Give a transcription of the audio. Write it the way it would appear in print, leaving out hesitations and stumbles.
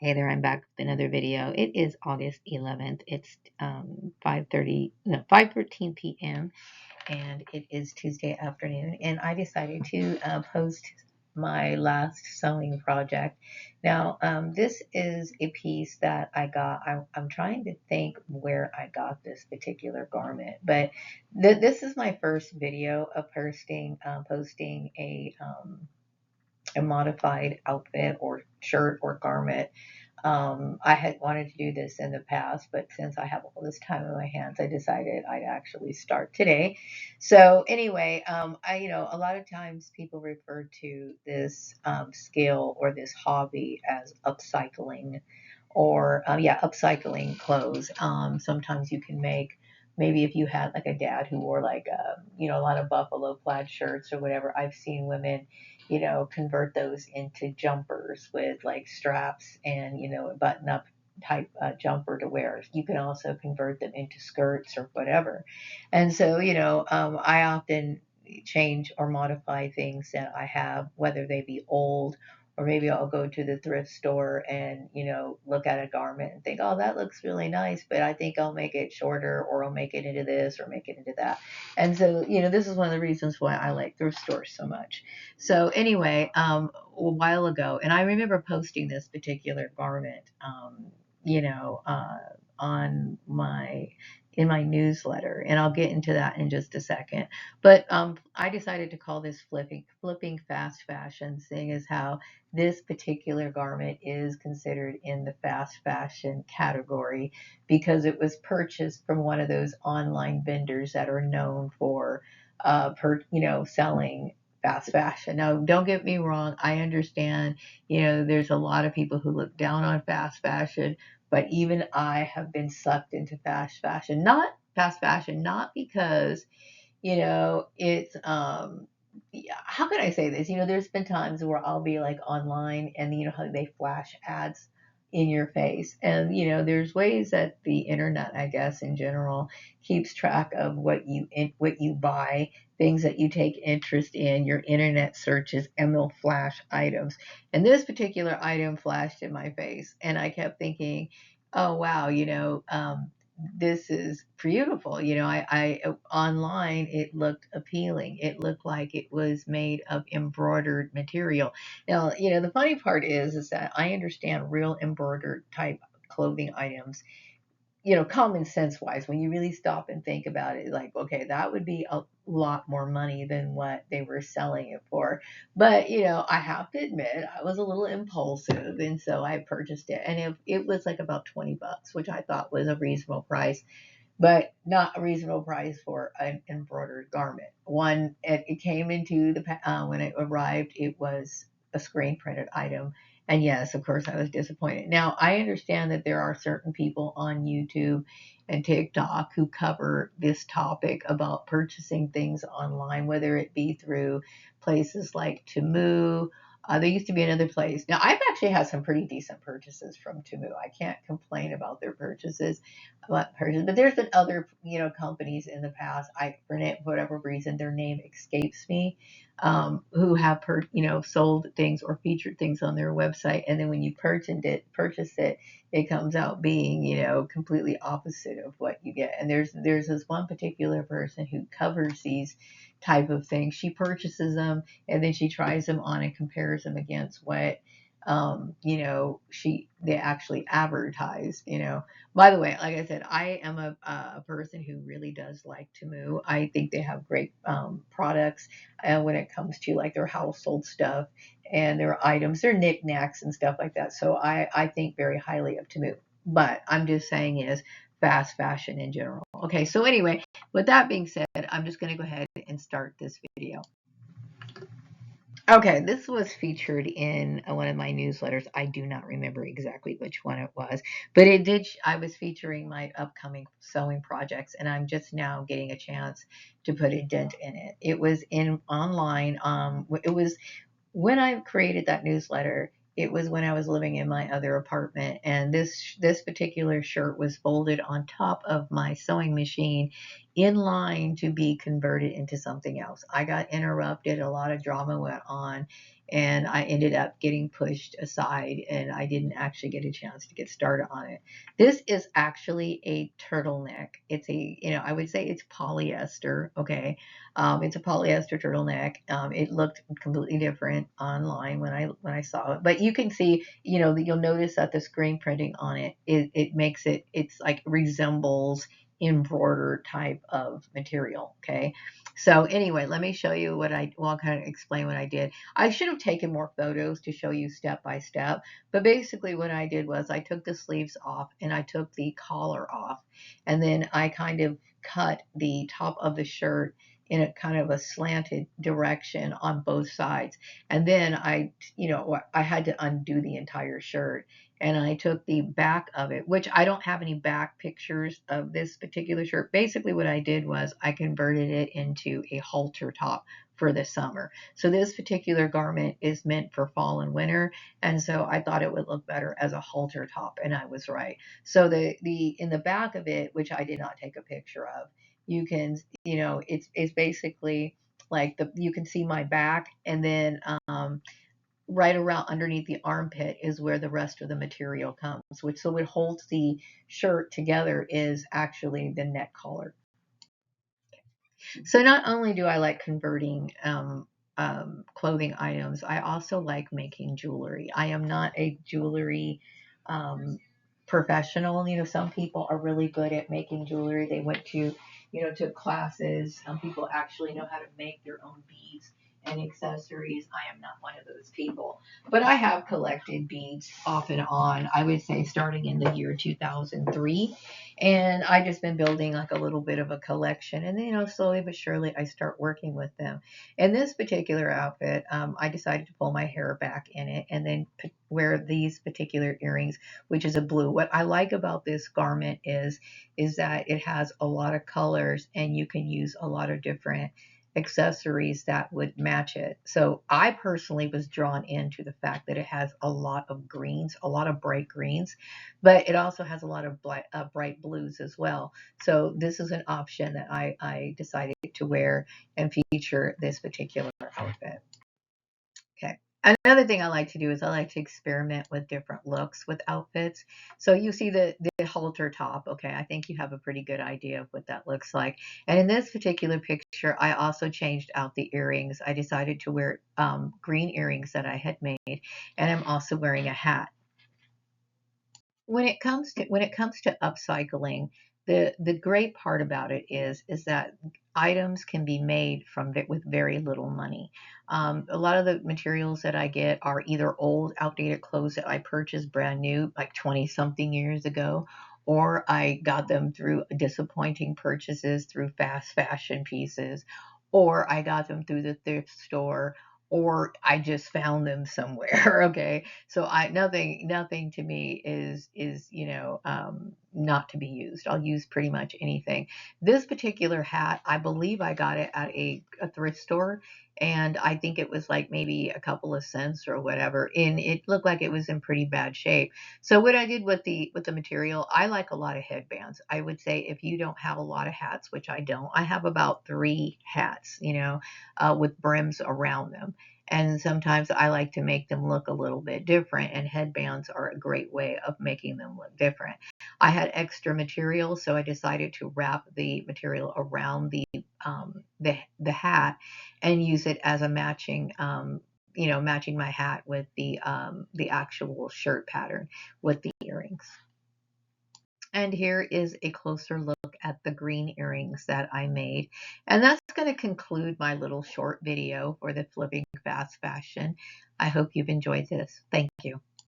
Hey there, I'm back with another video. It is August 11th. It's 5:13 p.m. and it is Tuesday afternoon. And I decided to post my last sewing project. Now, this is a piece that I got. I'm trying to think where I got this particular garment, but this is my first video of posting a modified outfit or shirt or garment. I had wanted to do this in the past, but since I have all this time on my hands, I decided I'd actually start today. So anyway, a lot of times people refer to this skill or this hobby as upcycling, or upcycling clothes. Sometimes you can make. Maybe if you had like a dad who wore like a lot of buffalo plaid shirts or whatever, I've seen women convert those into jumpers with like straps and, a button up type jumper to wear. You can also convert them into skirts or whatever. And so, I often change or modify things that I have, whether they be old or maybe I'll go to the thrift store and, look at a garment and think, oh, that looks really nice, but I think I'll make it shorter or I'll make it into this or make it into that. And so, this is one of the reasons why I like thrift stores so much. So anyway, a while ago, and I remember posting this particular garment, you know, uh, on my in my newsletter, and I'll get into that in just a second. But I decided to call this flipping fast fashion, seeing as how this particular garment is considered in the fast fashion category because it was purchased from one of those online vendors that are known for selling fast fashion. Now, don't get me wrong. I understand, there's a lot of people who look down on fast fashion, but even I have been sucked into fast fashion, not because, it's, yeah, how can I say this? There's been times where I'll be like online and how they flash ads in your face. And, there's ways that the internet, I guess, in general, keeps track of what you buy, things that you take interest in, your internet searches, and they'll flash items. And this particular item flashed in my face, and I kept thinking, oh wow, this is beautiful. I online it looked appealing. It looked like it was made of embroidered material. Now, the funny part is that I understand real embroidered type clothing items, common sense wise, when you really stop and think about it, like, okay, that would be a lot more money than what they were selling it for. But, I have to admit, I was a little impulsive. And so I purchased it. And it was like about $20, which I thought was a reasonable price, but not a reasonable price for an embroidered garment. One, it came into when it arrived, it was a screen printed item. And yes, of course, I was disappointed. Now, I understand that there are certain people on YouTube and TikTok who cover this topic about purchasing things online, whether it be through places like Temu. There used to be another place. Now, I've actually had some pretty decent purchases from Temu. I can't complain about their purchases person. But there's been other, companies in the past. For whatever reason, their name escapes me, who have sold things or featured things on their website, and then when you purchase it, it comes out being, completely opposite of what you get. And there's this one particular person who covers these type of things. She purchases them and then she tries them on and compares them against what they actually advertised. By the way, like I said, I am a person who really does like Temu. I think they have great products when it comes to like their household stuff and their items, their knickknacks and stuff like that. So I think very highly of Temu. But I'm just saying is fast fashion in general. Okay, so anyway, with that being said, I'm just going to go ahead and start this video. Okay, this was featured in one of my newsletters. I do not remember exactly which one it was, but it did. I was featuring my upcoming sewing projects, and I'm just now getting a chance to put a dent in it. It was in online. It was when I created that newsletter. It was when I was living in my other apartment, and this particular shirt was folded on top of my sewing machine in line to be converted into something else. I got interrupted, a lot of drama went on, and I ended up getting pushed aside, and I didn't actually get a chance to get started on it. This is actually a turtleneck. It's a, I would say it's polyester. Okay. It's a polyester turtleneck. It looked completely different online when I saw it, but you can see, that you'll notice that the screen printing on it makes it's like resembles embroidered type of material. Okay. So anyway, let me show you I'll kind of explain what I did. I should have taken more photos to show you step by step, but basically what I did was I took the sleeves off and I took the collar off, and then I kind of cut the top of the shirt in a kind of a slanted direction on both sides. And then I had to undo the entire shirt, and I took the back of it, which I don't have any back pictures of this particular shirt. Basically, what I did was I converted it into a halter top for the summer. So this particular garment is meant for fall and winter, and so I thought it would look better as a halter top, and I was right. So the in the back of it, which I did not take a picture of, you can, it's basically like you can see my back, and then right around underneath the armpit is where the rest of the material comes, which so what holds the shirt together is actually the neck collar. So not only do I like converting clothing items, I also like making jewelry. I am not a jewelry um, professional. Some people are really good at making jewelry. They went to, took classes. Some people actually know how to make their own beads and accessories. I am not one of those people, but I have collected beads off and on. I would say starting in the year 2003, and I just been building like a little bit of a collection, and slowly but surely I start working with them. In this particular outfit, I decided to pull my hair back in it and then wear these particular earrings, which is a blue. What I like about this garment is that it has a lot of colors, and you can use a lot of different accessories that would match it. So I personally was drawn into the fact that it has a lot of greens, a lot of bright greens, but it also has a lot of bright blues as well. So this is an option that I decided to wear and feature this particular outfit. Okay. Another thing I like to do is I like to experiment with different looks with outfits. So you see the halter top. Okay, I think you have a pretty good idea of what that looks like. And in this particular picture, I also changed out the earrings. I decided to wear green earrings that I had made, and I'm also wearing a hat. When it comes to upcycling, the great part about it is that items can be made with very little money. A lot of the materials that I get are either old, outdated clothes that I purchased brand new, like 20 something years ago, or I got them through disappointing purchases through fast fashion pieces, or I got them through the thrift store, or I just found them somewhere. Okay, so I nothing to me is not to be used. I'll use pretty much anything. This particular hat, I believe I got it at a thrift store, and I think it was like maybe a couple of cents or whatever, and it looked like it was in pretty bad shape. So what I did with the material, I like a lot of headbands. I would say if you don't have a lot of hats, which I don't, I have about 3 hats, with brims around them. And sometimes I like to make them look a little bit different, and headbands are a great way of making them look different. I had extra material, so I decided to wrap the material around the hat and use it as a matching my hat with the actual shirt pattern with the earrings. And here is a closer look at the green earrings that I made. And that's going to conclude my little short video for the Flipping Fast Fashion. I hope you've enjoyed this. Thank you.